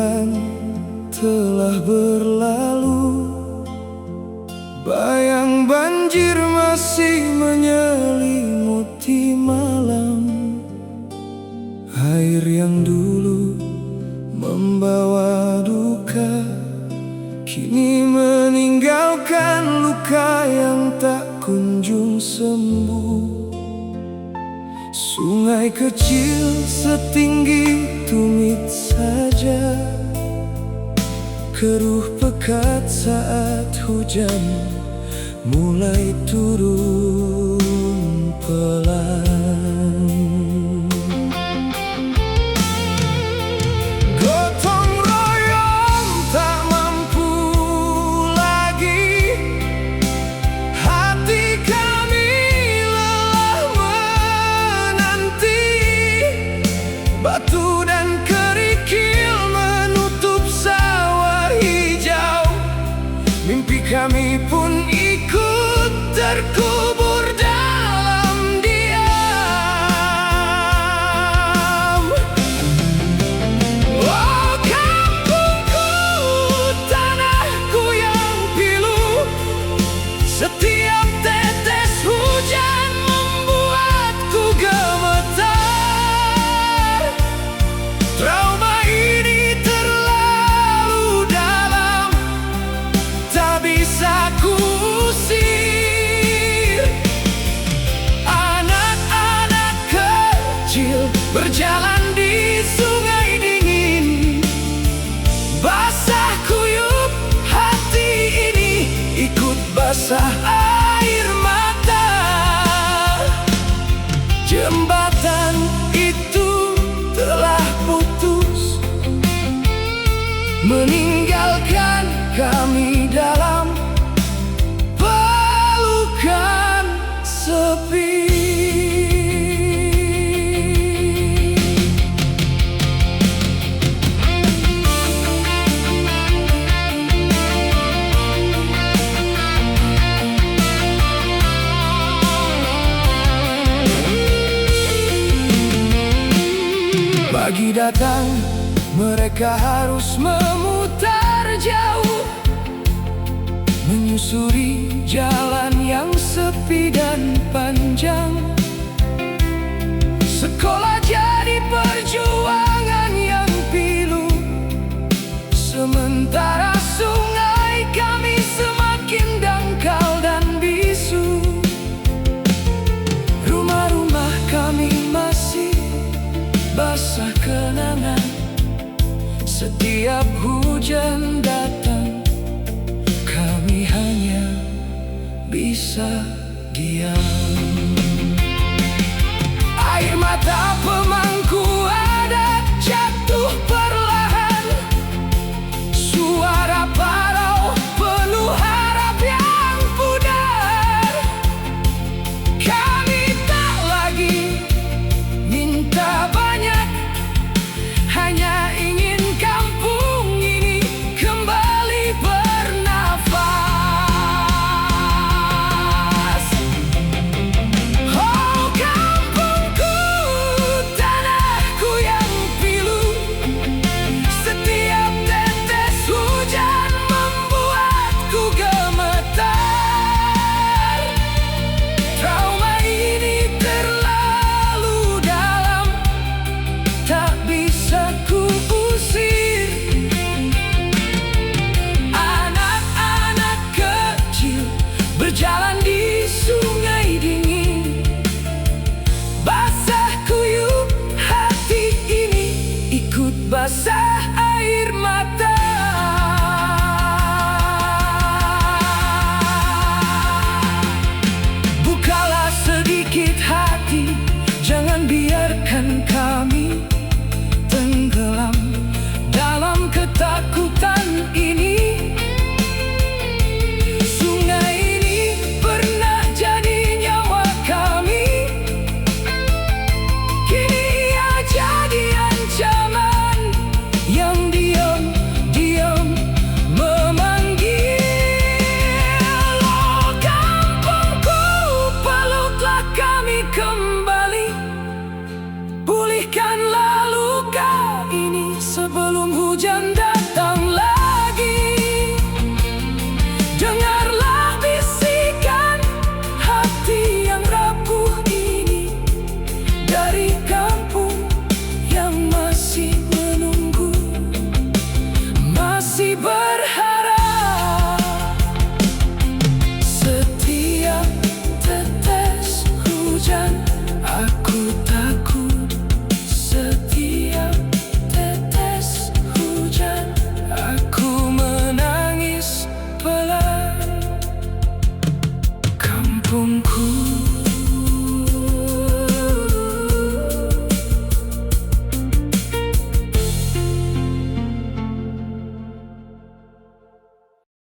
bulan telah berlalu, bayang banjir masih menyelimuti malam. Air yang dulu membawa duka kini meninggalkan luka yang tak kunjung sembuh. Sungai kecil setinggi tumit saja, keruh pekat saat hujan mulai turun pelan. Gotong royong tak mampu lagi, hati kami lelah menanti. Batu dan kerikil menutup sawah hijau, mimpi kami pun ikut terkubur dalam diam. Oh kampungku, tanahku yang pilu, setiap tetes hujan membuatku gemetar. Trauma ini terlalu dalam, tak bisa ku usir. Anak-anak kecil berjalan di sungai dingin, basah kuyup hati ini ikut basah air mata. Jembatan itu telah putus, meninggalkan kami dalam pelukan sepi. Pagi datang, mereka harus memutar jauh, menyusuri jalan yang sepi dan panjang. Sekolah jadi perjuangan yang pilu, sementara sungai kami semakin dangkal dan bisu. Rumah-rumah kami masih basah kenangan, setiap hujan datang kami hanya bisa diam. Air mata pemangku adat jatuh perlahan, suara parau penuh harap yang pudar. Kami tak lagi minta banyak, hanya ingin kampung ini kembali bernafas. Oh kampungku, hujan datang lagi. Dengarlah bisikan hati yang rapuh ini dari kampung yang masih menunggu, masih berharap. Setiap tetes hujan aku takut, setiap tetes hujan aku menangis pelan. Kampungku